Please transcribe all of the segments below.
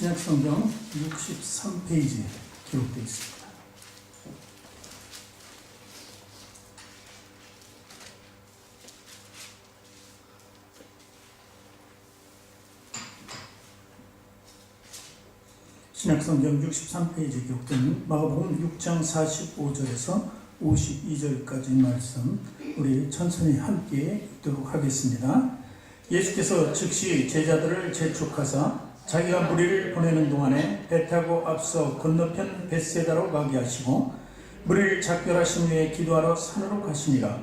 신약성경 63페이지에 기록되어 있습니다. 신약성경 63페이지에 기록된 마가복음 6장 45절에서 52절까지 말씀 우리 천천히 함께 읽도록 하겠습니다. 예수께서 즉시 제자들을 재촉하사 자기가 무리를 보내는 동안에 배 타고 앞서 건너편 벳세다로 가게 하시고 무리를 작별하신 후에 기도하러 산으로 가시니라.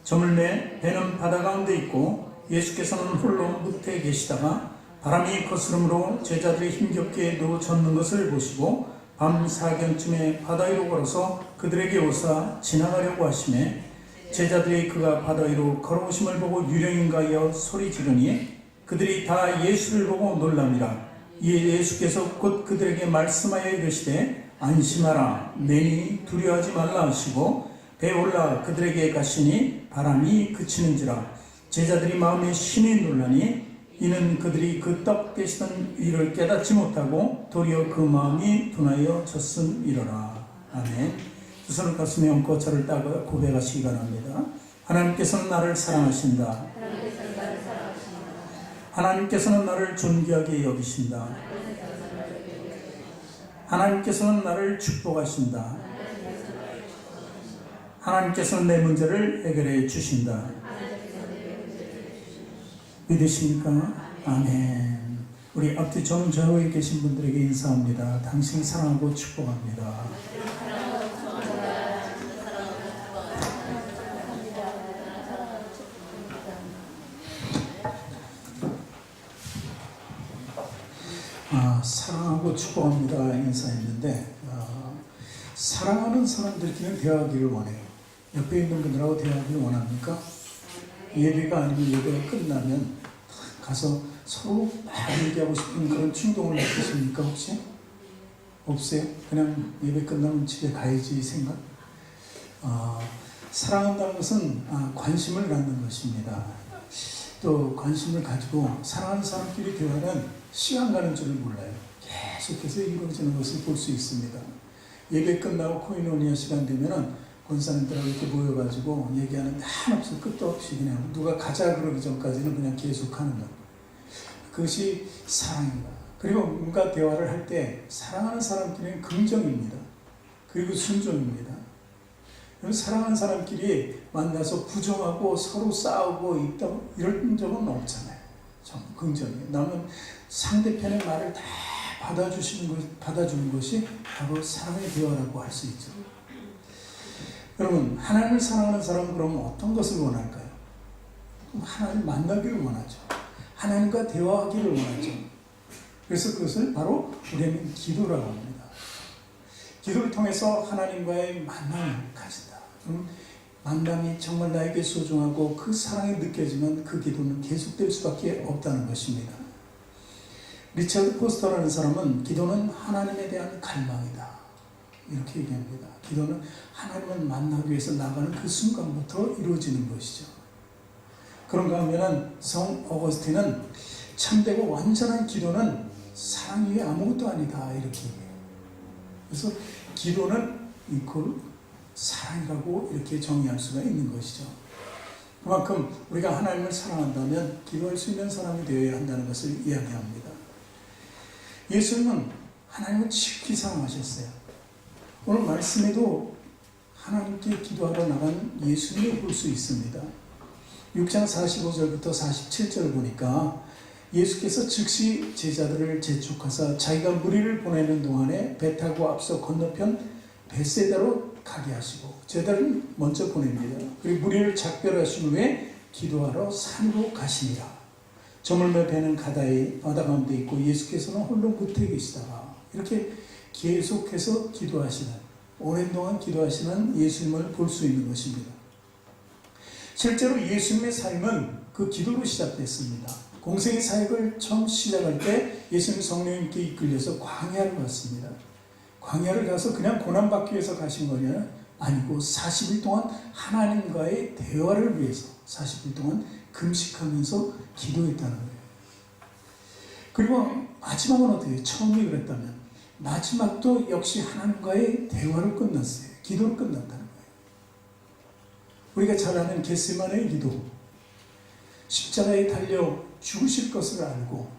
저물매 배는 바다 가운데 있고 예수께서는 홀로 무태에 계시다가 바람이 거스름으로 제자들이 힘겹게 누워졌는 것을 보시고 밤 사경쯤에 바다 위로 걸어서 그들에게 오사 지나가려고 하시매 제자들이 그가 바다 위로 걸어오심을 보고 유령인가 하여 소리 지르니 그들이 다 예수를 보고 놀랍니다. 이에 예수께서 곧 그들에게 말씀하여 이르시되 안심하라 내니 두려워하지 말라 하시고 배에 올라 그들에게 가시니 바람이 그치는지라. 제자들이 마음에 심히 놀라니 이는 그들이 그 떡 되시던 일을 깨닫지 못하고 도리어 그 마음이 둔하여 졌음이로라. 아멘. 두 손을 가슴에 얹고 저를 따가 고백하시기 바랍니다. 하나님께서는 나를 사랑하신다. 하나님께서는 나를 존귀하게 여기신다. 하나님께서는 나를 축복하신다. 하나님께서는 내 문제를 해결해 주신다. 믿으십니까? 아멘. 우리 앞뒤 정좌우에 계신 분들에게 인사합니다. 당신 사랑하고 축복합니다. 사랑하고 축복합니다 인사했는데 사랑하는 사람들끼리는 대화하기를 원해요. 옆에 있는 분들하고 대화하기를 원합니까? 예배가 아니면 예배가 끝나면 가서 서로 막 얘기하고 싶은 그런 충동을 느끼십니까 혹시? 없어요? 그냥 예배 끝나면 집에 가야지 생각? 사랑한다는 것은 관심을 갖는 것입니다. 또 관심을 가지고 사랑하는 사람끼리 대화는 시간 가는 줄을 몰라요. 계속해서 이루어지는 것을 볼 수 있습니다. 예배 끝나고 코이노니아 시간 되면은 권사님들하고 이렇게 모여가지고 얘기하는데 한없이 끝도 없이 그냥 누가 가자 그러기 전까지는 그냥 계속하는 것. 그것이 사랑입니다. 그리고 뭔가 대화를 할 때 사랑하는 사람끼리는 긍정입니다. 그리고 순종입니다. 사랑하는 사람끼리 만나서 부정하고 서로 싸우고 있다 이런 적은 없잖아요. 좀 긍정이에요. 나는 상대편의 말을 다 받아주는 것이 바로 사랑의 대화라고 할 수 있죠. 여러분, 하나님을 사랑하는 사람은 그러면 어떤 것을 원할까요? 하나님 만나기를 원하죠. 하나님과 대화하기를 원하죠. 그래서 그것을 바로 우리는 기도라고 합니다. 기도를 통해서 하나님과의 만남을 가진다. 만남이 정말 나에게 소중하고 그 사랑이 느껴지면 그 기도는 계속될 수밖에 없다는 것입니다. 리처드 포스터라는 사람은 기도는 하나님에 대한 갈망이다 이렇게 얘기합니다. 기도는 하나님을 만나기 위해서 나가는 그 순간부터 이루어지는 것이죠. 그런가 하면 성 어거스틴은 참되고 완전한 기도는 사랑 이외에 아무것도 아니다 이렇게 얘기해요. 그래서 기도는 이퀄 사랑이라고 이렇게 정의할 수가 있는 것이죠. 그만큼 우리가 하나님을 사랑한다면 기도할 수 있는 사람이 되어야 한다는 것을 이야기합니다. 예수님은 하나님을 지극히 사랑하셨어요. 오늘 말씀에도 하나님께 기도하러 나간 예수님을 볼 수 있습니다. 6장 45절부터 47절 보니까 예수께서 즉시 제자들을 재촉하사 자기가 무리를 보내는 동안에 배 타고 앞서 건너편 벳세다로 가게 하시고 제자를 먼저 보냅니다. 그리고 무리를 작별하신 후에 기도하러 산으로 가시니라. 저물매 배는 바다 가운데 있고 예수께서는 홀로 무태에 계시다가 이렇게 계속해서 기도하시는 오랜 동안 기도하시는 예수님을 볼 수 있는 것입니다. 실제로 예수님의 삶은 그 기도로 시작됐습니다. 공생의 사역을 처음 시작할 때 예수님 성령님께 이끌려서 광야를 갔습니다. 광야를 가서 그냥 고난받기 위해서 가신 거냐? 아니고 40일 동안 하나님과의 대화를 위해서 40일 동안 금식하면서 기도했다는 거예요. 그리고 마지막은 어떻게 해요? 처음이 그랬다면 마지막도 역시 하나님과의 대화로 끝났어요. 기도로 끝났다는 거예요. 우리가 잘 아는 겟세마네의 기도, 십자가에 달려 죽으실 것을 알고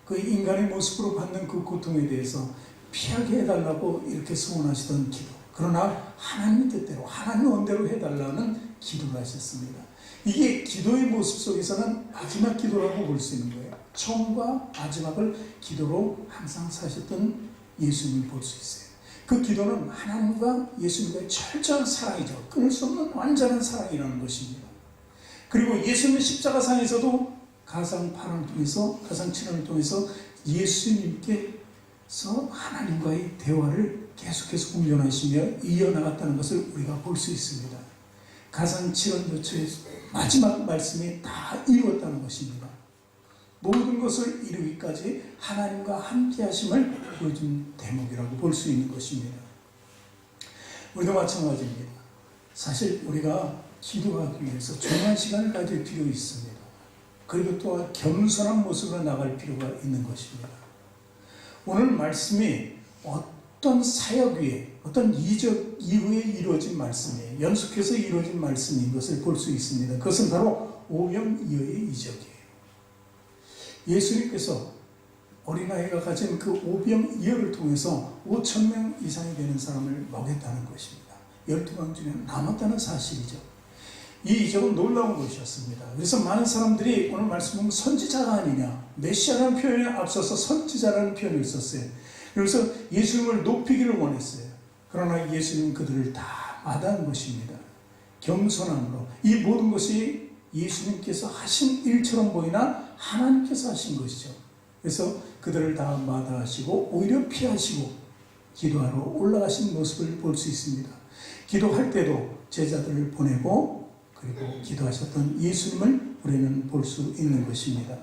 그 인간의 모습으로 받는 그 고통에 대해서 피하게 해달라고 이렇게 소원하시던 기도. 그러나 하나님 뜻대로, 하나님 원대로 해달라는 기도를 하셨습니다. 이게 기도의 모습 속에서는 마지막 기도라고 볼 수 있는 거예요. 처음과 마지막을 기도로 항상 사셨던 예수님을 볼 수 있어요. 그 기도는 하나님과 예수님과의 철저한 사랑이죠. 끊을 수 없는 완전한 사랑이라는 것입니다. 그리고 예수님의 십자가상에서도 가상 8을 통해서, 가상 7을 통해서 예수님께서 하나님과의 대화를 계속해서 공존하시며 이어나갔다는 것을 우리가 볼 수 있습니다. 가상 7월 요초의 마지막 말씀이 다 이루었다는 것입니다. 모든 것을 이루기까지 하나님과 함께 하심을 보여준 대목이라고 볼 수 있는 것입니다. 우리도 마찬가지입니다. 사실 우리가 기도하기 위해서 중요한 시간을 가질 필요 있습니다. 그리고 또한 겸손한 모습으로 나갈 필요가 있는 것입니다. 오늘 말씀이 어떤 사역 위에, 어떤 이적 이후에 이루어진 말씀이에요. 연속해서 이루어진 말씀인 것을 볼 수 있습니다. 그것은 바로 오병이어의 이적이에요. 예수님께서 어린아이가 가진 그 오병이어를 통해서 5,000명 이상이 되는 사람을 먹였다는 것입니다. 12명 중에 남았다는 사실이죠. 이 이적은 놀라운 것이었습니다. 그래서 많은 사람들이 오늘 말씀은 선지자가 아니냐, 메시아라는 표현에 앞서서 선지자라는 표현을 썼어요. 그래서 예수님을 높이기를 원했어요. 그러나 예수님은 그들을 다 마다한 것입니다. 겸손함으로 이 모든 것이 예수님께서 하신 일처럼 보이나 하나님께서 하신 것이죠. 그래서 그들을 다 마다하시고 오히려 피하시고 기도하러 올라가신 모습을 볼 수 있습니다. 기도할 때도 제자들을 보내고 그리고 기도하셨던 예수님을 우리는 볼 수 있는 것입니다.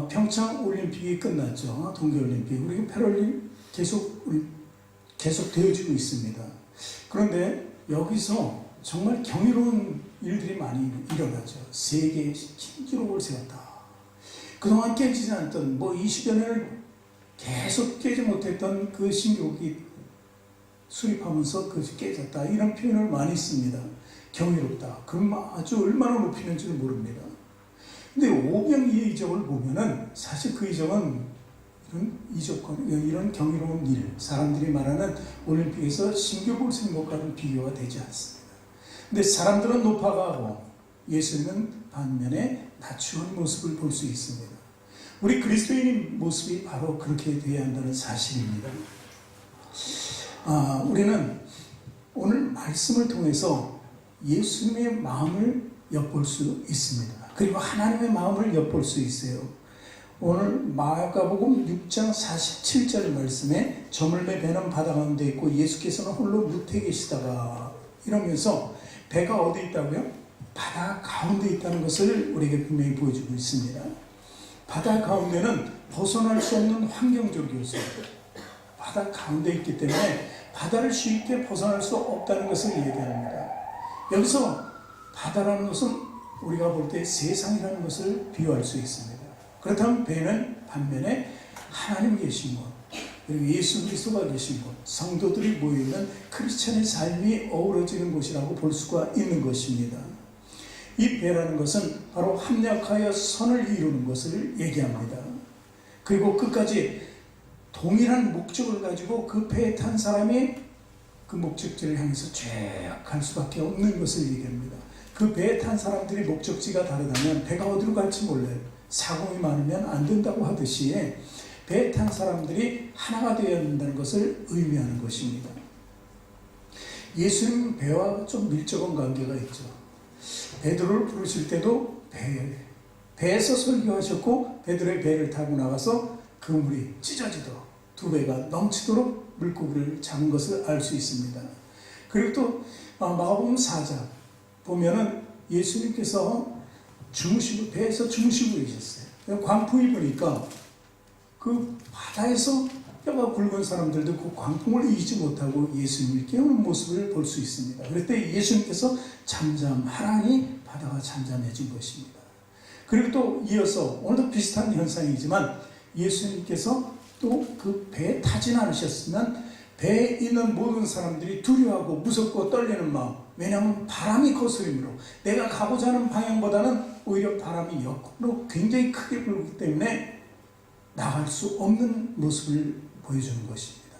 평창 올림픽이 끝났죠. 동계올림픽. 우리 패럴림 계속 되어지고 있습니다. 그런데 여기서 정말 경이로운 일들이 많이 일어나죠. 세계 신기록을 세웠다. 그동안 깨지지 않던 20여 년을 계속 깨지 못했던 그 신기록이 수립하면서 그것이 깨졌다. 이런 표현을 많이 씁니다. 경이롭다. 그럼 아주 얼마나 높이는지를 모릅니다. 근데 오병이의 이적을 보면은 사실 그 이적은 이런 경이로운 일, 사람들이 말하는 올림픽에서 신기록을 세운 것과는 비교가 되지 않습니다. 근데 사람들은 높아가고 예수님은 반면에 낮추는 모습을 볼 수 있습니다. 우리 그리스도인의 모습이 바로 그렇게 되어야 한다는 사실입니다. 우리는 오늘 말씀을 통해서 예수님의 마음을 엿볼 수 있습니다. 그리고 하나님의 마음을 엿볼 수 있어요. 오늘 마가복음 6장 47절 말씀에 저물매 배는 바다 가운데 있고 예수께서는 홀로 무태에 계시다가 이러면서 배가 어디 있다고요? 바다 가운데 있다는 것을 우리에게 분명히 보여주고 있습니다. 바다 가운데는 벗어날 수 없는 환경적 요소입니다. 바다 가운데 있기 때문에 바다를 쉽게 벗어날 수 없다는 것을 얘기합니다. 여기서 바다라는 것은 우리가 볼 때 세상이라는 것을 비유할 수 있습니다. 그렇다면 배는 반면에 하나님 계신 곳, 그리고 예수 그리스도가 계신 곳, 성도들이 모여있는 크리스천의 삶이 어우러지는 곳이라고 볼 수가 있는 것입니다. 이 배라는 것은 바로 합력하여 선을 이루는 것을 얘기합니다. 그리고 끝까지 동일한 목적을 가지고 그 배에 탄 사람이 그 목적지를 향해서 쭉 갈 수밖에 없는 것을 얘기합니다. 그 배에 탄 사람들이 목적지가 다르다면 배가 어디로 갈지 몰라요. 사공이 많으면 안 된다고 하듯이 배에 탄 사람들이 하나가 되어야 한다는 것을 의미하는 것입니다. 예수님 배와 좀 밀접한 관계가 있죠. 베드로를 부르실 때도 배에서 설교하셨고 베드로의 배를 타고 나가서 그물이 찢어지도록 두 배가 넘치도록 물고기를 잡은 것을 알 수 있습니다. 그리고 또 마가복음 4장 보면은 예수님께서 배에서 주무시고 계셨어요. 광풍이 부니까 그 바다에서 뼈가 굵은 사람들도 그 광풍을 이기지 못하고 예수님을 깨우는 모습을 볼 수 있습니다. 그럴 때 예수님께서 잠잠하라니 바다가 잠잠해진 것입니다. 그리고 또 이어서 오늘도 비슷한 현상이지만 예수님께서 또 그 배에 타진 않으셨으면 배에 있는 모든 사람들이 두려워하고 무섭고 떨리는 마음, 왜냐하면 바람이 거스림으로 내가 가고자 하는 방향보다는 오히려 바람이 역으로 굉장히 크게 불기 때문에 나갈 수 없는 모습을 보여주는 것입니다.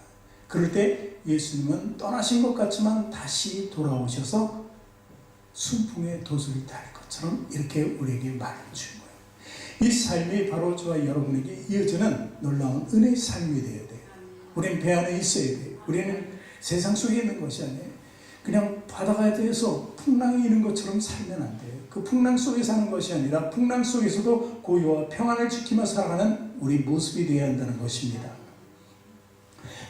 그럴 때 예수님은 떠나신 것 같지만 다시 돌아오셔서 순풍의 도술이 달 것처럼 이렇게 우리에게 말해주는 거예요. 이 삶이 바로 저와 여러분에게 이어지는 놀라운 은혜의 삶이 되어야 돼요. 우리는 배 안에 있어야 돼요. 우리는 세상 속에 있는 것이 아니에요. 그냥 바다가 되어서 풍랑이 있는 것처럼 살면 안 돼요. 그 풍랑 속에 사는 것이 아니라 풍랑 속에서도 고요와 평안을 지키며 살아가는 우리 모습이 되어야 한다는 것입니다.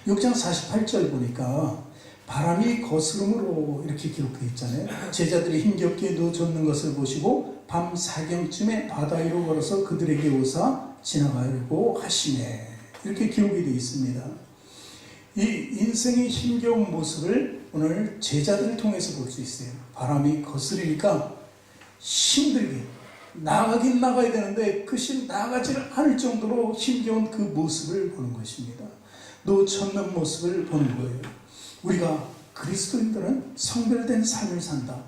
6장 48절 보니까 바람이 거스름으로 이렇게 기록되어 있잖아요. 제자들이 힘겹게 누워 젖는 것을 보시고 밤 사경쯤에 바다 위로 걸어서 그들에게 오사 지나가려고 하시네. 이렇게 기록이 되어 있습니다. 이 인생의 힘겨운 모습을 오늘 제자들을 통해서 볼 수 있어요. 바람이 거스르니까 힘들게 나가긴 나가야 되는데 그것이 나가지 않을 정도로 힘겨운 그 모습을 보는 것입니다. 놓쳤는 모습을 보는 거예요. 우리가 그리스도인들은 성별된 삶을 산다.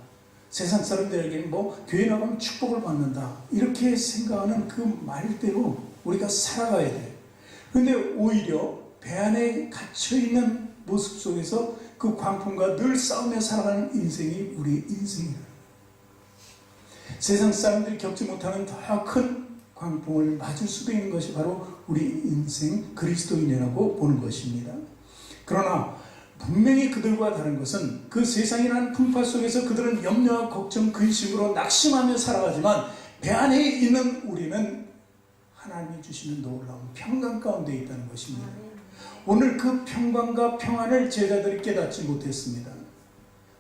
세상 사람들에게는 교회 나가면 축복을 받는다. 이렇게 생각하는 그 말대로 우리가 살아가야 돼요. 그런데 오히려 배 안에 갇혀있는 모습 속에서 그 광풍과 늘 싸우며 살아가는 인생이 우리의 인생이에요. 세상 사람들이 겪지 못하는 더 큰 광풍을 맞을 수도 있는 것이 바로 우리 인생 그리스도인이라고 보는 것입니다. 그러나 분명히 그들과 다른 것은 그 세상이라는 풍파 속에서 그들은 염려와 걱정, 근심으로 낙심하며 살아가지만 배 안에 있는 우리는 하나님이 주시는 놀라운 평강 가운데 있다는 것입니다. 오늘 그 평강과 평안을 제자들이 깨닫지 못했습니다.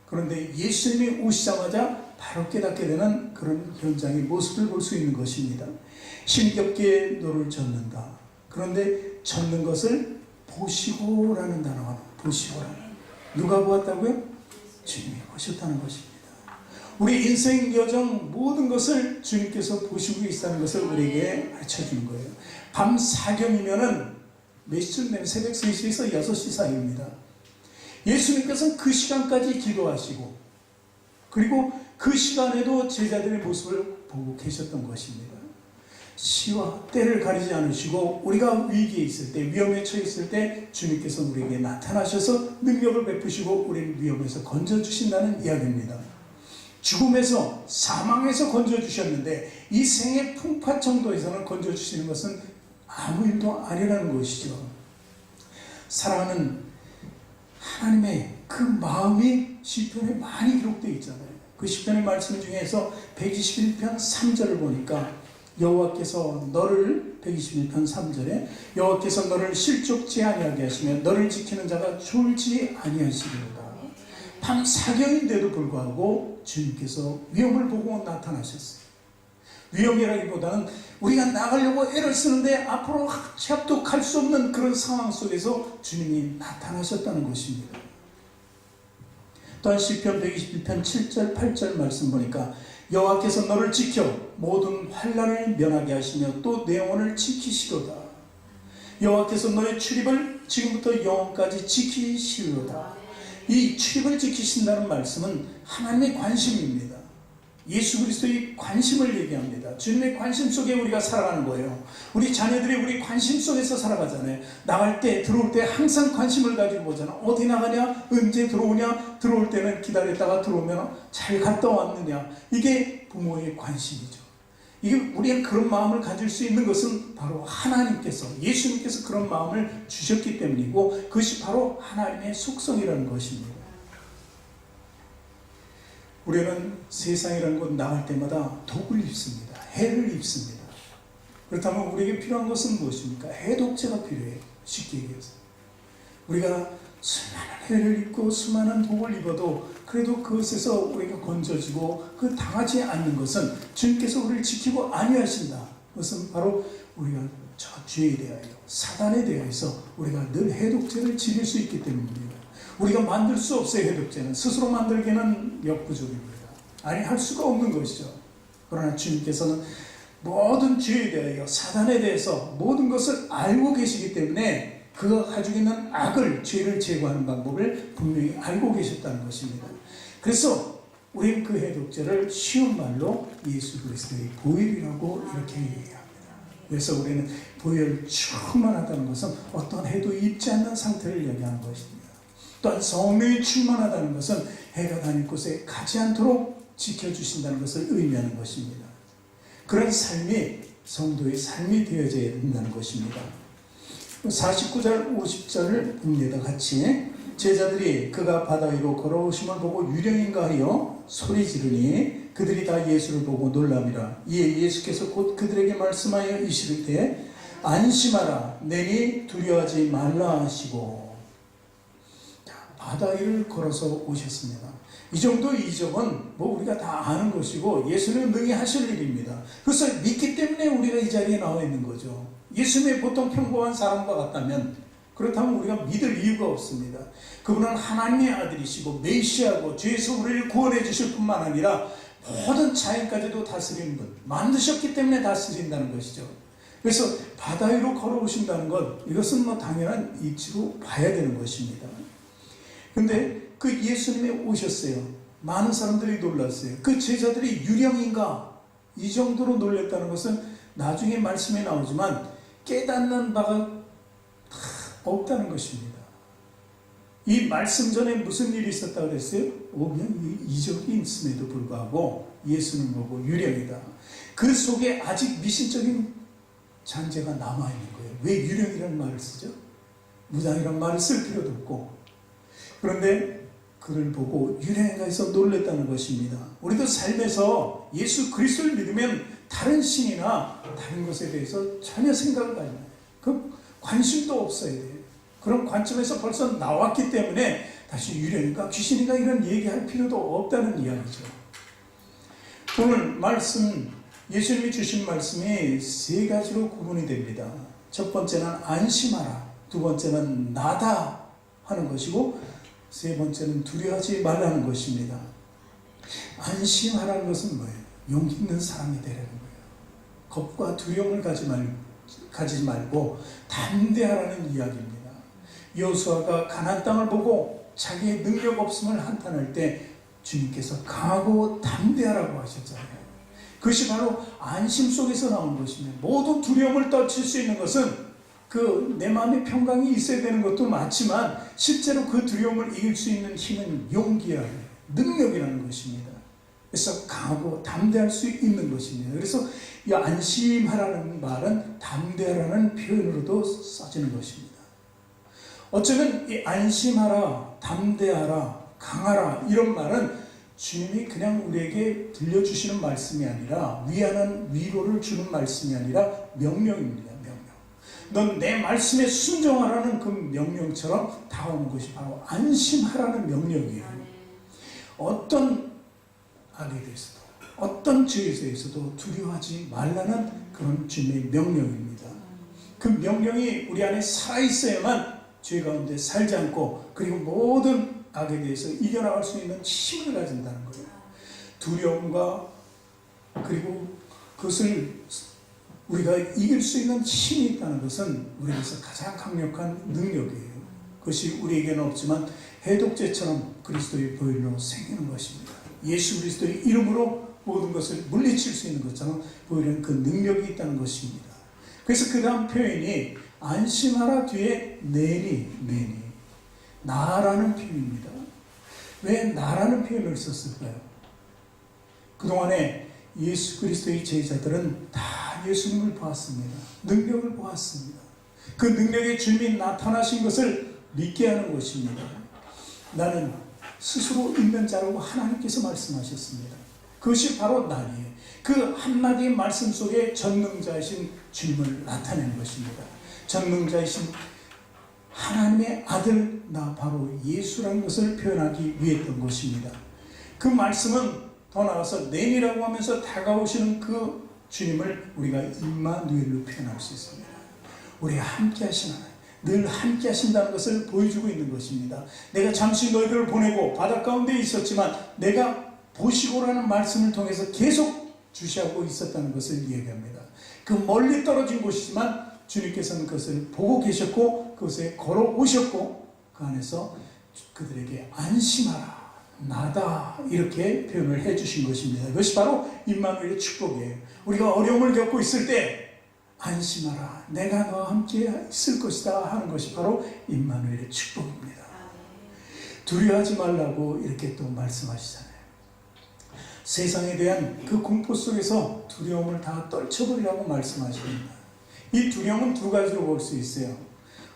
그런데 예수님이 오시자마자 바로 깨닫게 되는 그런 현장의 모습을 볼 수 있는 것입니다. 힘겹게 노를 젓는다. 그런데 젓는 것을 보시고라는 단어가 보시고라는. 누가 보았다고요? 주님이 보셨다는 것입니다. 우리 인생 여정 모든 것을 주님께서 보시고 계시다는 것을 우리에게 가르쳐주는 거예요. 밤 사경이면은 몇 시쯤 되면 새벽 3시에서 6시 사이입니다. 예수님께서는 그 시간까지 기도하시고 그리고 그 시간에도 제자들의 모습을 보고 계셨던 것입니다. 시와 때를 가리지 않으시고 우리가 위기에 있을 때, 위험에 처해 있을 때 주님께서 우리에게 나타나셔서 능력을 베푸시고 우리를 위험에서 건져주신다는 이야기입니다. 죽음에서, 사망에서 건져주셨는데 이 생의 풍파 정도에서는 건져주시는 것은 아무 일도 아니라는 것이죠. 사랑하는 하나님의 그 마음이 시편에 많이 기록되어 있잖아요. 그 시편의 말씀 중에서 121편 3절을 보니까 여호와께서 너를 121편 3절에 여호와께서 너를 실족지 아니하게 하시며 너를 지키는 자가 졸지 아니하시리로다. 밤 사경인데도 불구하고 주님께서 위험을 보고 나타나셨어요. 위험이라기보다는 우리가 나가려고 애를 쓰는데 앞으로 협도 갈 수 없는 그런 상황 속에서 주님이 나타나셨다는 것입니다. 또한 시편 121편 7절 8절 말씀 보니까 여호와께서 너를 지켜 모든 환난을 면하게 하시며 또 내 영혼을 지키시로다. 여호와께서 너의 출입을 지금부터 영원까지 지키시로다. 이 출입을 지키신다는 말씀은 하나님의 관심입니다. 예수 그리스도의 관심을 얘기합니다. 주님의 관심 속에 우리가 살아가는 거예요. 우리 자녀들이 우리 관심 속에서 살아가잖아요. 나갈 때, 들어올 때 항상 관심을 가지고 보잖아. 어디 나가냐? 언제 들어오냐? 들어올 때는 기다렸다가 들어오면 잘 갔다 왔느냐? 이게 부모의 관심이죠. 이게 우리가 그런 마음을 가질 수 있는 것은 바로 하나님께서, 예수님께서 그런 마음을 주셨기 때문이고 그것이 바로 하나님의 속성이라는 것입니다. 우리는 세상이라는 곳 나갈 때마다 독을 입습니다. 해를 입습니다. 그렇다면 우리에게 필요한 것은 무엇입니까? 해독제가 필요해요. 쉽게 얘기해서. 우리가 수많은 해를 입고 수많은 독을 입어도 그래도 그것에서 우리가 건져지고 그 당하지 않는 것은 주님께서 우리를 지키고 아니하신다. 그것은 바로 우리가 저 죄에 대하여, 사단에 대해서 우리가 늘 해독제를 지닐 수 있기 때문입니다. 우리가 만들 수 없어요. 해독제는 스스로 만들기는 역부족입니다. 아니 할 수가 없는 것이죠. 그러나 주님께서는 모든 죄에 대하여 사단에 대해서 모든 것을 알고 계시기 때문에 그가 가지고 있는 악을, 죄를 제거하는 방법을 분명히 알고 계셨다는 것입니다. 그래서 우리는 그 해독제를 쉬운 말로 예수 그리스도의 보혈이라고 이렇게 얘기합니다. 그래서 우리는 보혈 충만하다는 것은 어떤 해도 입지 않는 상태를 얘기하는 것입니다. 또한 성령이 충만하다는 것은 해가 다닐 곳에 가지 않도록 지켜주신다는 것을 의미하는 것입니다. 그런 삶이 성도의 삶이 되어져야 된다는 것입니다. 49절 50절을 봅니다. 같이. 제자들이 그가 바다 위로 걸어오심을 보고 유령인가 하여 소리 지르니 그들이 다 예수를 보고 놀랍니다. 이에 예수께서 곧 그들에게 말씀하여 이르시되 안심하라, 내니 두려워하지 말라 하시고. 바다 위를 걸어서 오셨습니다. 이 정도 이적은 뭐 우리가 다 아는 것이고 예수는 능히 하실 일입니다. 그래서 믿기 때문에 우리가 이 자리에 나와 있는 거죠. 예수님이 보통 평범한 사람과 같다면, 그렇다면 우리가 믿을 이유가 없습니다. 그분은 하나님의 아들이시고 메시아고 죄에서 우리를 구원해 주실 뿐만 아니라 모든 자연까지도 다스리는 분, 만드셨기 때문에 다스린다는 것이죠. 그래서 바다 위로 걸어오신다는 것, 이것은 뭐 당연한 이치로 봐야 되는 것입니다. 근데 그 예수님이 오셨어요. 많은 사람들이 놀랐어요. 그 제자들이 유령인가? 이 정도로 놀랐다는 것은 나중에 말씀에 나오지만 깨닫는 바가 없다는 것입니다. 이 말씀 전에 무슨 일이 있었다고 그랬어요? 그냥 이적이 있음에도 불구하고 예수는 보고 유령이다. 그 속에 아직 미신적인 잔재가 남아있는 거예요. 왜 유령이라는 말을 쓰죠? 무당이라는 말을 쓸 필요도 없고. 그런데 그를 보고 유령인가 해서 놀랬다는 것입니다. 우리도 삶에서 예수 그리스도를 믿으면 다른 신이나 다른 것에 대해서 전혀 생각을 하지 않아요. 그 관심도 없어야 돼요. 그런 관점에서 벌써 나왔기 때문에 다시 유령인가 귀신인가 이런 얘기할 필요도 없다는 이야기죠. 오늘 말씀, 예수님이 주신 말씀이 세 가지로 구분이 됩니다. 첫 번째는 안심하라, 두 번째는 나다 하는 것이고, 세 번째는 두려워하지 말라는 것입니다. 안심하라는 것은 뭐예요? 용기 있는 사람이 되라는 거예요. 겁과 두려움을 가지지 말고 담대하라는 이야기입니다. 여호수아가 가나안 땅을 보고 자기의 능력 없음을 한탄할 때 주님께서 강하고 담대하라고 하셨잖아요. 그것이 바로 안심 속에서 나온 것입니다. 모든 두려움을 떨칠 수 있는 것은 내 마음의 평강이 있어야 되는 것도 맞지만 실제로 그 두려움을 이길 수 있는 힘은 용기야, 능력이라는 것입니다. 그래서 강하고 담대할 수 있는 것입니다. 그래서 이 안심하라는 말은 담대하라는 표현으로도 써지는 것입니다. 어쩌면 이 안심하라, 담대하라, 강하라 이런 말은 주님이 그냥 우리에게 들려주시는 말씀이 아니라 위하는 위로를 주는 말씀이 아니라 명령입니다. 넌 내 말씀에 순종하라는 그 명령처럼 다가오는 것이 바로 안심하라는 명령이에요. 어떤 악에 대해서도 어떤 죄에 대해서도 두려워하지 말라는 그런 주님의 명령입니다. 그 명령이 우리 안에 살아있어야만 죄 가운데 살지 않고 그리고 모든 악에 대해서 이겨나갈 수 있는 힘을 가진다는 거예요. 두려움과 그리고 그것을 우리가 이길 수 있는 힘이 있다는 것은 우리에게서 가장 강력한 능력이에요. 그것이 우리에게는 없지만 해독제처럼 그리스도의 보혈로 생기는 것입니다. 예수 그리스도의 이름으로 모든 것을 물리칠 수 있는 것처럼 보혈은 그 능력이 있다는 것입니다. 그래서 그 다음 표현이 안심하라 뒤에 내니 나라는 표현입니다. 왜 나라는 표현을 썼을까요? 그동안에 예수 그리스도의 제자들은 다 예수님을 보았습니다. 능력을 보았습니다. 그 능력의 주님이 나타나신 것을 믿게 하는 것입니다. 나는 스스로 있는 자라고 하나님께서 말씀하셨습니다. 그것이 바로 나니에요. 그 한마디의 말씀 속에 전능자이신 주님을 나타내는 것입니다. 전능자이신 하나님의 아들 나 바로 예수라는 것을 표현하기 위했던 것입니다. 그 말씀은 더 나아가서 내니라고 하면서 다가오시는 그 주님을 우리가 임마누엘로 표현할 수 있습니다. 우리가 함께 하신 하나님, 늘 함께 하신다는 것을 보여주고 있는 것입니다. 내가 잠시 너희들을 보내고 바닷 가운데 있었지만 내가 보시고라는 말씀을 통해서 계속 주시하고 있었다는 것을 이야기합니다. 그 멀리 떨어진 곳이지만 주님께서는 그것을 보고 계셨고 그것에 걸어오셨고 그 안에서 그들에게 안심하라 나다 이렇게 표현을 해주신 것입니다. 그것이 바로 임마누엘의 축복이에요. 우리가 어려움을 겪고 있을 때 안심하라 내가 너와 함께 있을 것이다 하는 것이 바로 임마누엘의 축복입니다. 두려워하지 말라고 이렇게 또 말씀하시잖아요. 세상에 대한 그 공포 속에서 두려움을 다 떨쳐버리라고 말씀하십니다. 이 두려움은 두 가지로 볼 수 있어요.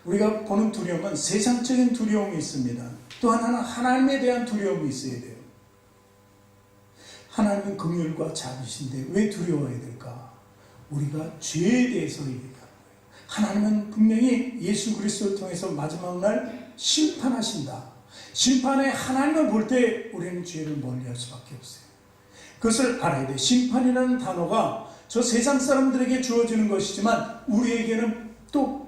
우리가 보는 두려움은 세상적인 두려움이 있습니다. 또 하나는 하나님에 대한 두려움이 있어야 돼요. 하나님은 긍휼과 자비신데 왜 두려워해야 될까? 우리가 죄에 대해서 얘기하는 거예요. 하나님은 분명히 예수 그리스도를 통해서 마지막 날 심판하신다. 심판에 하나님을 볼 때 우리는 죄를 멀리할 수밖에 없어요. 그것을 알아야 돼. 심판이라는 단어가 저 세상 사람들에게 주어지는 것이지만 우리에게는 또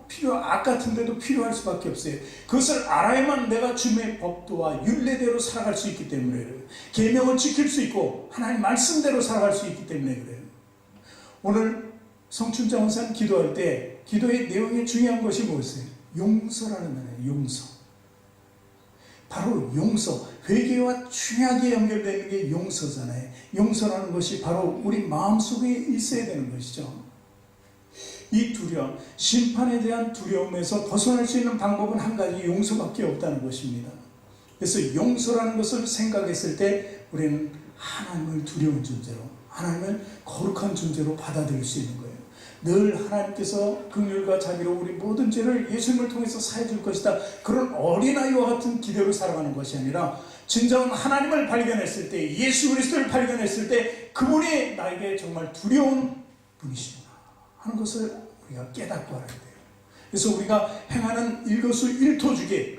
악 같은데도 필요할 수밖에 없어요. 그것을 알아야만 내가 주님의 법도와 율례대로 살아갈 수 있기 때문에 그래요. 계명을 지킬 수 있고 하나님 말씀대로 살아갈 수 있기 때문에 그래요. 오늘 성춘자 원사님 기도할 때 기도의 내용에 중요한 것이 무엇이에요? 용서라는 단어예요. 용서. 바로 용서. 회개와 중요하게 연결되는 게 용서잖아요. 용서라는 것이 바로 우리 마음속에 있어야 되는 것이죠. 이 두려움, 심판에 대한 두려움에서 벗어날 수 있는 방법은 한 가지 용서밖에 없다는 것입니다. 그래서 용서라는 것을 생각했을 때 우리는 하나님을 두려운 존재로, 하나님을 거룩한 존재로 받아들일 수 있는 거예요. 늘 하나님께서 긍휼과 자비로 우리 모든 죄를 예수님을 통해서 사해 줄 것이다. 그런 어린아이와 같은 기대로 살아가는 것이 아니라 진정한 하나님을 발견했을 때, 예수 그리스도를 발견했을 때 그분이 나에게 정말 두려운 분이시구나 하는 것을 우리가 깨닫고 알아야 돼요. 그래서 우리가 행하는 일거수일투족의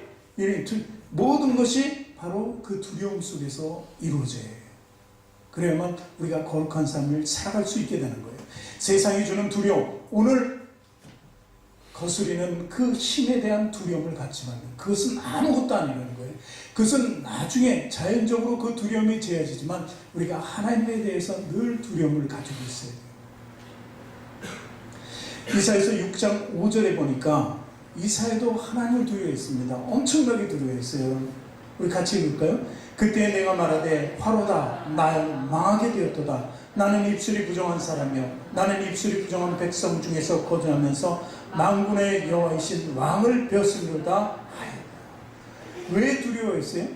모든 것이 바로 그 두려움 속에서 이루어져요. 그래야만 우리가 거룩한 삶을 살아갈 수 있게 되는 거예요. 세상이 주는 두려움, 오늘 거스리는 그 힘에 대한 두려움을 갖지만 그것은 아무것도 아니라는 거예요. 그것은 나중에 자연적으로 그 두려움이 제어지지만 우리가 하나님에 대해서 늘 두려움을 가지고 있어야 돼요. 이사야서 6장 5절에 보니까 이사야도 하나님을 두려워했습니다. 엄청나게 두려워했어요. 우리 같이 읽을까요? 그때 내가 말하되 화로다 나여 망하게 되었도다. 나는 입술이 부정한 사람이요 나는 입술이 부정한 백성 중에서 거주하면서 만군의 여호와이신 왕을 벼슬로다 하였다. 왜 두려워했어요?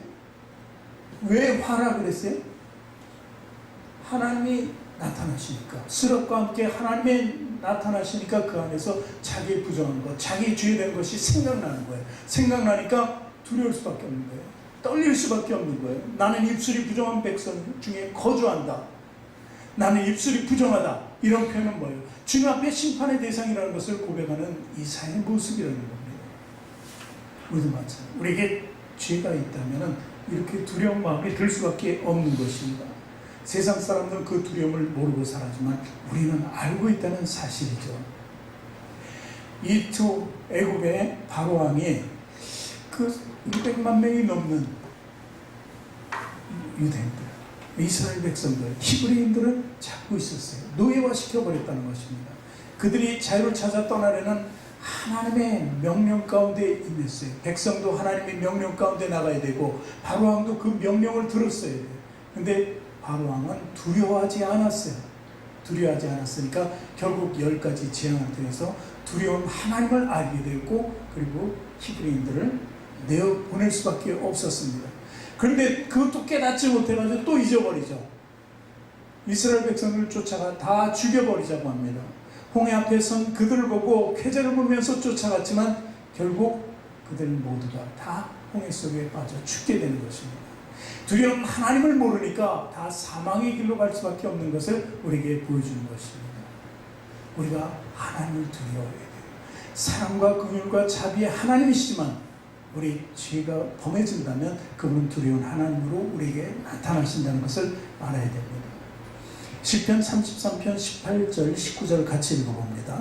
왜 화라 그랬어요? 하나님이 나타나시니까, 스럽과 함께 하나님의 나타나시니까 그 안에서 자기의 부정한 것, 자기의 죄된 것이 생각나는 거예요. 생각나니까 두려울 수밖에 없는 거예요. 떨릴 수밖에 없는 거예요. 나는 입술이 부정한 백성 중에 거주한다. 나는 입술이 부정하다. 이런 표현은 뭐예요? 주님 앞에 심판의 대상이라는 것을 고백하는 이사야의 모습이라는 겁니다. 우리도 마찬가지로 우리에게 죄가 있다면 이렇게 두려운 마음이 들 수밖에 없는 것입니다. 세상 사람들은 그 두려움을 모르고 살았지만 우리는 알고 있다는 사실이죠. 이투 애굽의 바로 왕이 그 600만 명이 넘는 유대인들, 이스라엘 백성들, 히브리인들을 잡고 있었어요. 노예화 시켜버렸다는 것입니다. 그들이 자유를 찾아 떠나려는 하나님의 명령 가운데 임했어요. 백성도 하나님의 명령 가운데 나가야 되고 바로 왕도 그 명령을 들었어야 돼요. 근데 바로 왕은 두려워하지 않았어요. 두려워하지 않았으니까 결국 10가지 재앙을 통해서 두려운 하나님을 알게 되었고 그리고 히브리인들을 내어 보낼 수밖에 없었습니다. 그런데 그것도 깨닫지 못해가지고 또 잊어버리죠. 이스라엘 백성을 쫓아가 다 죽여버리자고 합니다. 홍해 앞에 선 그들을 보고 쾌재를 부르면서 쫓아갔지만 결국 그들 모두가 다 홍해 속에 빠져 죽게 되는 것입니다. 두려운 하나님을 모르니까 다 사망의 길로 갈 수밖에 없는 것을 우리에게 보여주는 것입니다. 우리가 하나님을 두려워해야 돼요. 사랑과 긍휼과 자비의 하나님이시지만 우리 죄가 범해진다면 그분은 두려운 하나님으로 우리에게 나타나신다는 것을 알아야 됩니다. 시편 33편 18절 19절 같이 읽어봅니다.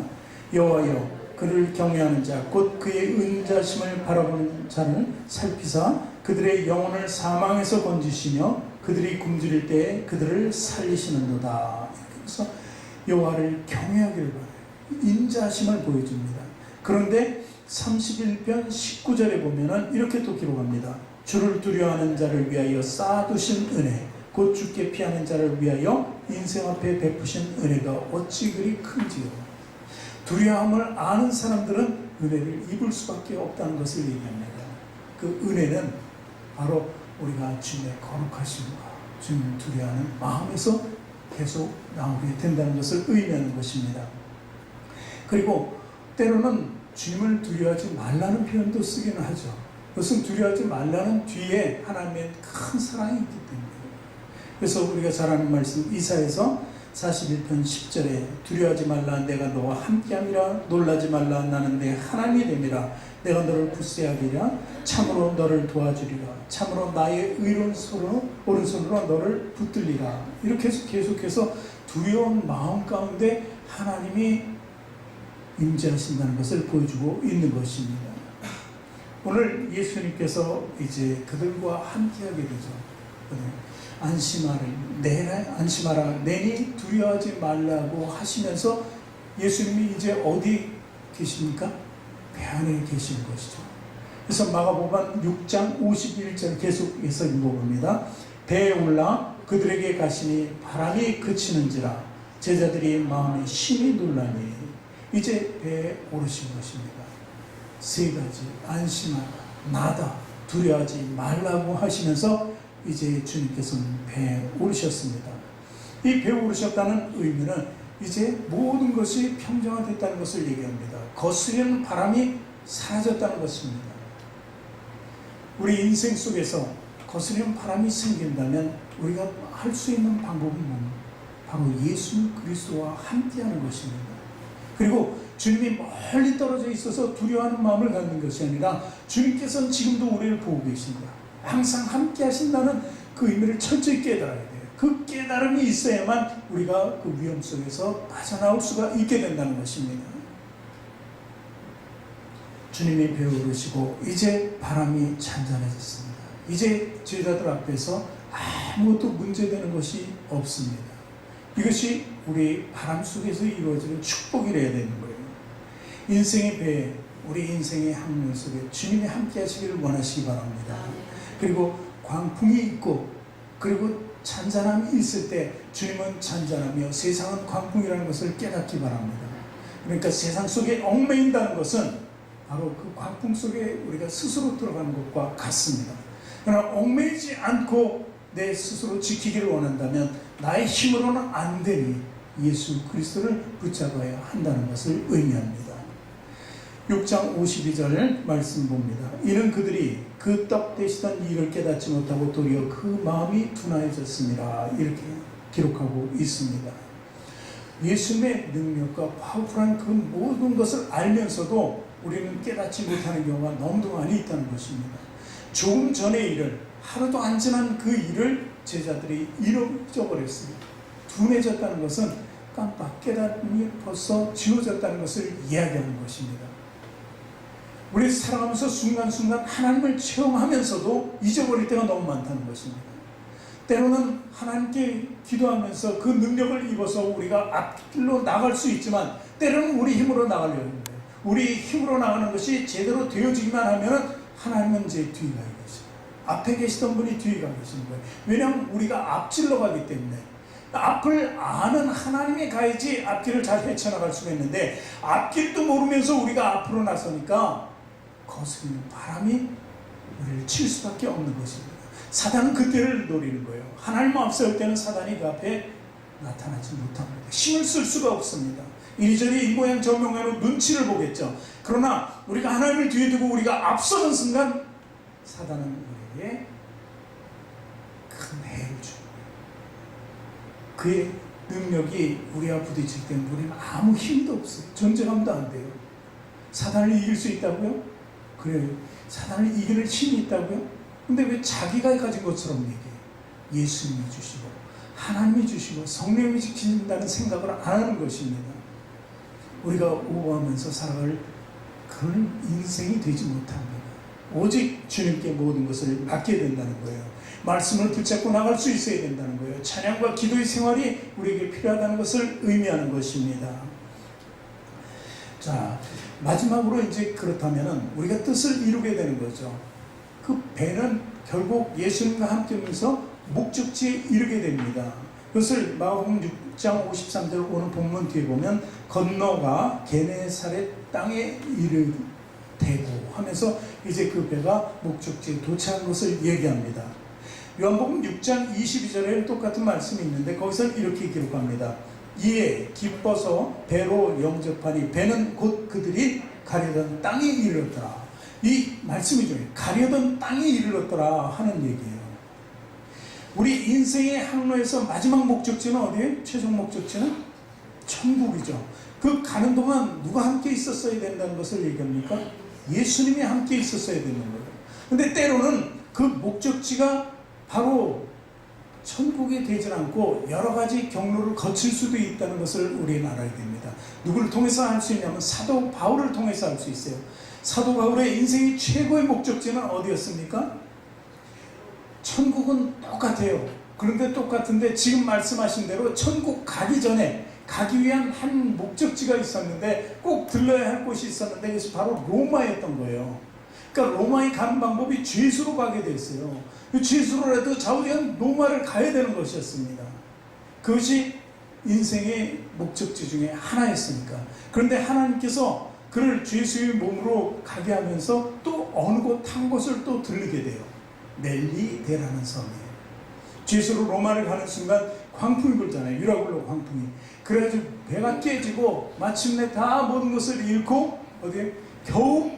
여호와여 그를 경외하는 자 곧 그의 은자심을 바라보는 자를 살피사 그들의 영혼을 사망에서 건지시며 그들이 굶주릴 때에 그들을 살리시는도다. 그래서 여호와를 경외하기를 바라요. 인자심을 보여줍니다. 그런데 31편 19절에 보면은 이렇게 또 기록합니다. 주를 두려워하는 자를 위하여 쌓아두신 은혜, 곧 주께 피하는 자를 위하여 인생 앞에 베푸신 은혜가 어찌 그리 큰지요. 두려움을 아는 사람들은 은혜를 입을 수밖에 없다는 것을 얘기합니다. 그 은혜는 바로 우리가 주님의 거룩하심과 주님을 두려워하는 마음에서 계속 나오게 된다는 것을 의미하는 것입니다. 그리고 때로는 주님을 두려워하지 말라는 표현도 쓰기는 하죠. 그것은 두려워하지 말라는 뒤에 하나님의 큰 사랑이 있기 때문에. 그래서 우리가 잘 아는 말씀 이사야서 41편 10절에 두려워하지 말라 내가 너와 함께함이라 놀라지 말라 나는 내 하나님이 됨이라 내가 너를 굳세하리라 참으로 너를 도와주리라 참으로 나의 의로운 손으로 오른손으로 너를 붙들리라. 이렇게 해서 계속해서 두려운 마음 가운데 하나님이 임재하신다는 것을 보여주고 있는 것입니다. 오늘 예수님께서 이제 그들과 함께하게 되죠. 안심하라 내니 두려워하지 말라고 하시면서 예수님이 이제 어디 계십니까? 배 안에 계시는 것이죠. 그래서 마가복음 6장 51절 계속해서 읽어봅니다. 배에 올라 그들에게 가시니 바람이 그치는지라 제자들이 마음에 심히 놀라니 이제 배에 오르신 것입니다. 세 가지 안심하라, 나다, 두려워하지 말라고 하시면서 이제 주님께서는 배에 오르셨습니다. 이 배에 오르셨다는 의미는 이제 모든 것이 평정화됐다는 것을 얘기합니다. 거스르는 바람이 사라졌다는 것입니다. 우리 인생 속에서 거스르는 바람이 생긴다면 우리가 할 수 있는 방법은 뭡니까? 바로 예수 그리스도와 함께하는 것입니다. 그리고 주님이 멀리 떨어져 있어서 두려워하는 마음을 갖는 것이 아니라 주님께서는 지금도 우리를 보고 계십니다. 항상 함께 하신다는 그 의미를 철저히 깨달아야 돼요. 그 깨달음이 있어야만 우리가 그 위험 속에서 빠져나올 수가 있게 된다는 것입니다. 주님이 배에 오르시고 이제 바람이 잔잔해졌습니다. 이제 제자들 앞에서 아무것도 문제되는 것이 없습니다. 이것이 우리 바람 속에서 이루어지는 축복이라야 되는 거예요. 인생의 배에 우리 인생의 항로 속에 주님이 함께 하시기를 원하시기 바랍니다. 그리고 광풍이 있고 그리고 잔잔함이 있을 때 주님은 잔잔하며 세상은 광풍이라는 것을 깨닫기 바랍니다. 그러니까 세상 속에 얽매인다는 것은 바로 그 광풍 속에 우리가 스스로 들어가는 것과 같습니다. 그러나 얽매이지 않고 내 스스로 지키기를 원한다면 나의 힘으로는 안 되니 예수 그리스도를 붙잡아야 한다는 것을 의미합니다. 6장 52절 말씀 봅니다. 이는 그들이 그 떡 되시던 일을 깨닫지 못하고 도리어 그 마음이 둔하여졌습니다. 이렇게 기록하고 있습니다. 예수님의 능력과 파워풀한 그 모든 것을 알면서도 우리는 깨닫지 못하는 경우가 너무도 많이 있다는 것입니다. 조금 전의 일을, 하루도 안 지난 그 일을 제자들이 잊어버렸습니다. 둔해졌다는 것은 깜빡 깨달음이 벌써 지워졌다는 것을 이야기하는 것입니다. 우리 살아가면서 순간순간 하나님을 체험하면서도 잊어버릴 때가 너무 많다는 것입니다. 때로는 하나님께 기도하면서 그 능력을 입어서 우리가 앞길로 나갈 수 있지만 때로는 우리 힘으로 나가려고 합니다. 우리 힘으로 나가는 것이 제대로 되어지기만 하면 하나님은 이제 뒤에 가 계십니다. 앞에 계시던 분이 뒤에 가 계시는 거예요. 왜냐하면 우리가 앞질러 가기 때문에 앞을 아는 하나님이 가야지 앞길을 잘 헤쳐나갈 수가 있는데 앞길도 모르면서 우리가 앞으로 나서니까 거스르는 바람이 우리를 칠 수밖에 없는 것입니다. 사단은 그때를 노리는 거예요. 하나님 앞설 때는 사단이 그 앞에 나타나지 못합니다. 힘을 쓸 수가 없습니다. 이리저리 이 모양 저 모양으로 눈치를 보겠죠. 그러나 우리가 하나님을 뒤에 두고 우리가 앞서는 순간 사단은 우리에게 큰 해를 줍니다. 그의 능력이 우리와 부딪힐 때는 우리는 아무 힘도 없어요. 존재감도 안 돼요. 사단을 이길 수 있다고요? 그래요. 사단을 이기는 힘이 있다고요? 근데 왜 자기가 가진 것처럼 얘기해요? 예수님이 주시고 하나님이 주시고 성령이 지킨다는 생각을 안 하는 것입니다. 우리가 오버하면서 살아갈 그런 인생이 되지 못합니다. 오직 주님께 모든 것을 맡게 된다는 거예요. 말씀을 붙잡고 나갈 수 있어야 된다는 거예요. 찬양과 기도의 생활이 우리에게 필요하다는 것을 의미하는 것입니다. 자, 마지막으로 이제 그렇다면 우리가 뜻을 이루게 되는 거죠. 그 배는 결국 예수님과 함께 오면서 목적지에 이르게 됩니다. 그것을 마가복음 6장 53절 오늘 본문 뒤에 보면 건너가 게네사렛 땅에 이르되고 하면서 이제 그 배가 목적지에 도착한 것을 얘기합니다. 요한복음 6장 22절에 똑같은 말씀이 있는데 거기서 이렇게 기록합니다. 이에 기뻐서 배로 영접하니 배는 곧 그들이 가려던 땅에 이르렀더라. 이 말씀이 중요해요. 가려던 땅에 이르렀더라 하는 얘기예요. 우리 인생의 항로에서 마지막 목적지는 어디예요? 최종 목적지는 천국이죠. 그 가는 동안 누가 함께 있었어야 된다는 것을 얘기합니까? 예수님이 함께 있었어야 되는 거예요. 근데 때로는 그 목적지가 바로 천국이 되질 않고 여러 가지 경로를 거칠 수도 있다는 것을 우리는 알아야 됩니다. 누구를 통해서 할 수 있냐면 사도 바울을 통해서 할 수 있어요. 사도 바울의 인생의 최고의 목적지는 어디였습니까? 천국은 똑같아요. 그런데 똑같은데 지금 말씀하신 대로 천국 가기 전에 가기 위한 한 목적지가 있었는데 꼭 들러야 할 곳이 있었는데 그것이 바로 로마였던 거예요. 그러니까 로마에 가는 방법이 죄수로 가게 됐어요. 죄수로라도 좌우지간 로마를 가야 되는 것이었습니다. 그것이 인생의 목적지 중에 하나였으니까. 그런데 하나님께서 그를 죄수의 몸으로 가게 하면서 또 어느 곳 한 곳을 또 들르게 돼요. 멜리데라는 섬이에요. 죄수로 로마를 가는 순간 광풍이 불잖아요. 유라굴로 광풍이. 그래가지고 배가 깨지고 마침내 다 모든 것을 잃고 어디에 겨우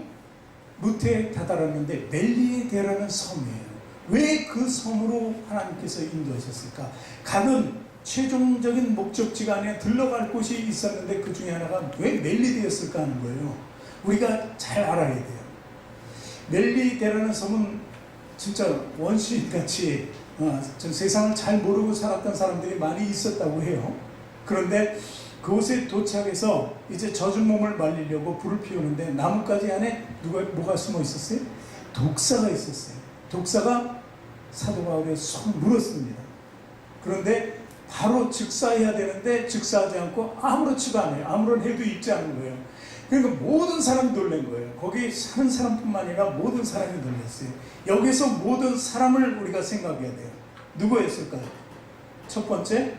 루테에 다다랐는데 멜리데라는 섬이에요. 왜 그 섬으로 하나님께서 인도하셨을까? 가는 최종적인 목적지가 아니라 들러갈 곳이 있었는데 그 중에 하나가 왜 멜리데였을까 하는 거예요. 우리가 잘 알아야 돼요. 멜리데라는 섬은 진짜 원시인같이 전 세상을 잘 모르고 살았던 사람들이 많이 있었다고 해요. 그런데 그곳에 도착해서 이제 젖은 몸을 말리려고 불을 피우는데 나뭇가지 안에 뭐가 숨어 있었어요? 독사가 있었어요. 독사가 사도 바울의 손을 물었습니다. 그런데 바로 즉사해야 되는데 즉사하지 않고 아무렇지도 않아요. 아무런 해도 입지 않은 거예요. 그러니까 모든 사람이 놀란 거예요. 거기 사는 사람뿐만 아니라 모든 사람이 놀랐어요. 여기서 모든 사람을 우리가 생각해야 돼요. 누구였을까요? 첫 번째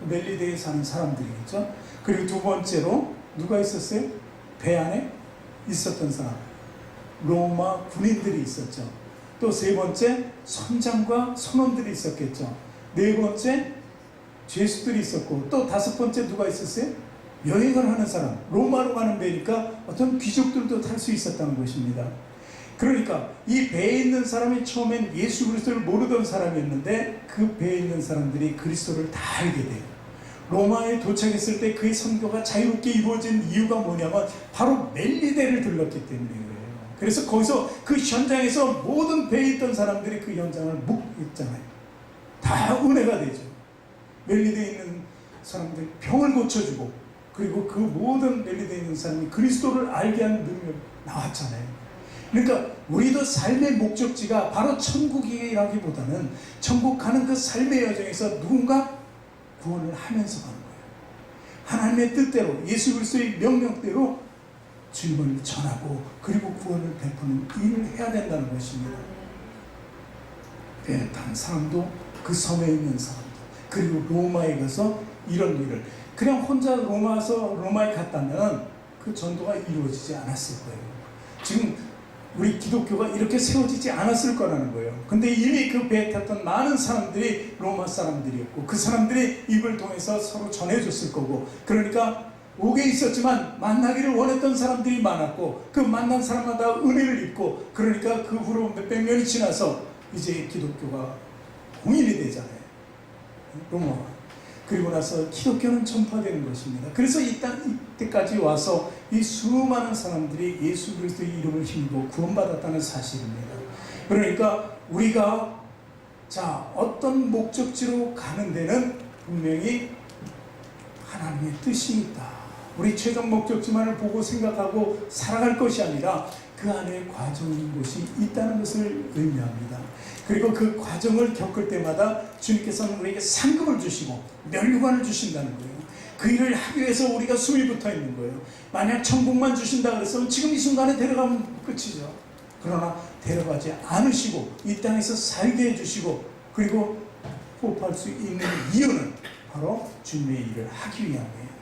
멜리데에 사는 사람들이겠죠. 그리고 두 번째로 누가 있었어요? 배 안에 있었던 사람, 로마 군인들이 있었죠. 또 세 번째 선장과 선원들이 있었겠죠. 네 번째 죄수들이 있었고 또 다섯 번째 누가 있었어요? 여행을 하는 사람, 로마로 가는 배니까 어떤 귀족들도 탈 수 있었다는 것입니다. 그러니까 이 배에 있는 사람이 처음엔 예수 그리스도를 모르던 사람이었는데 그 배에 있는 사람들이 그리스도를 다 알게 돼요. 로마에 도착했을 때 그의 선교가 자유롭게 이루어진 이유가 뭐냐면 바로 멜리데를 들렀기 때문이에요. 그래서 거기서 그 현장에서 모든 배에 있던 사람들이 그 현장을 묵있잖아요. 다 은혜가 되죠. 멜리데에 있는 사람들이 병을 고쳐주고 그리고 그 모든 멜리데에 있는 사람이 그리스도를 알게 하는 능력이 나왔잖아요. 그러니까 우리도 삶의 목적지가 바로 천국이라기보다는 천국 가는 그 삶의 여정에서 누군가 구원을 하면서 가는 거예요. 하나님의 뜻대로 예수 그리스도의 명령대로 주님을 전하고 그리고 구원을 베푸는 일을 해야 된다는 것입니다. 배에 탄 사람도 그 섬에 있는 사람도 그리고 로마에 가서 이런 일을 그냥 혼자 로마에 갔다면 그 전도가 이루어지지 않았을 거예요. 지금 우리 기독교가 이렇게 세워지지 않았을 거라는 거예요. 근데 이미 그 배에 탔던 많은 사람들이 로마 사람들이었고 그 사람들이 입을 통해서 서로 전해줬을 거고 그러니까 옥에 있었지만 만나기를 원했던 사람들이 많았고 그 만난 사람마다 은혜를 입고 그러니까 그 후로 몇백 년이 지나서 이제 기독교가 공인이 되잖아요. 로마가. 그리고 나서 기독교는 전파되는 것입니다. 그래서 이때까지 와서 이 수많은 사람들이 예수 그리스도의 이름을 힘입어 구원받았다는 사실입니다. 그러니까 우리가 어떤 목적지로 가는 데는 분명히 하나님의 뜻이 있다. 우리 최종 목적지만을 보고 생각하고 살아갈 것이 아니라 그 안에 과정인 것이 있다는 것을 의미합니다. 그리고 그 과정을 겪을 때마다 주님께서는 우리에게 상급을 주시고 면류관을 주신다는 거예요. 그 일을 하기 위해서 우리가 숨이 붙어 있는 거예요. 만약 천국만 주신다 그랬으면 지금 이 순간에 데려가면 끝이죠. 그러나 데려가지 않으시고 이 땅에서 살게 해주시고 그리고 호흡할 수 있는 이유는 바로 주님의 일을 하기 위함이에요.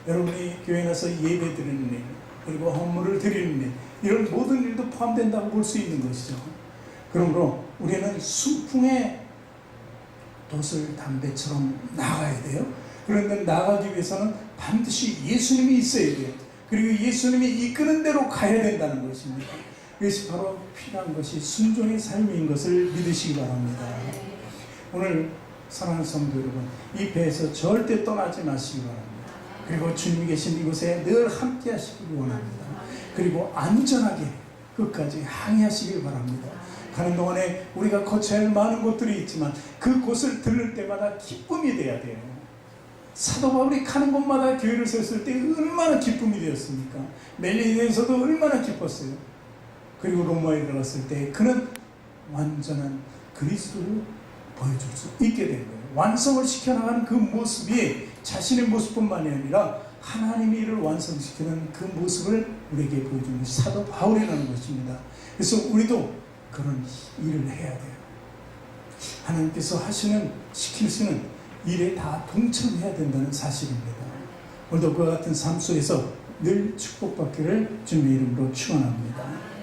여러분이 교회 나서 예배 드리는 일, 그리고 헌물을 드리는 일, 이런 모든 일도 포함된다고 볼 수 있는 것이죠. 그러므로 우리는 순풍의 돛을 담배처럼 나가야 돼요. 그런데 나가기 위해서는 반드시 예수님이 있어야 돼요. 그리고 예수님이 이끄는 대로 가야 된다는 것입니다. 이것이 바로 필요한 것이 순종의 삶인 것을 믿으시기 바랍니다. 오늘 사랑하는 성도 여러분, 이 배에서 절대 떠나지 마시기 바랍니다. 그리고 주님이 계신 이곳에 늘 함께 하시길 원합니다. 그리고 안전하게 끝까지 항해하시길 바랍니다. 가는 동안에 우리가 거쳐야 할 많은 곳들이 있지만 그 곳을 들을 때마다 기쁨이 돼야 돼요. 사도 바울이 가는 곳마다 교회를 세웠을 때 얼마나 기쁨이 되었습니까? 멜리네에서도 얼마나 기뻤어요. 그리고 로마에 들어갔을 때 그는 완전한 그리스도를 보여줄 수 있게 된 거예요. 완성을 시켜나가는 그 모습이 자신의 모습뿐만이 아니라 하나님의 일을 완성시키는 그 모습을 우리에게 보여주는 것이 사도 바울이라는 것입니다. 그래서 우리도 그런 일을 해야 돼요. 하나님께서 시키시는 일에 다 동참해야 된다는 사실입니다. 오늘도 그와 같은 삶 속에서 늘 축복받기를 주님의 이름으로 축원합니다.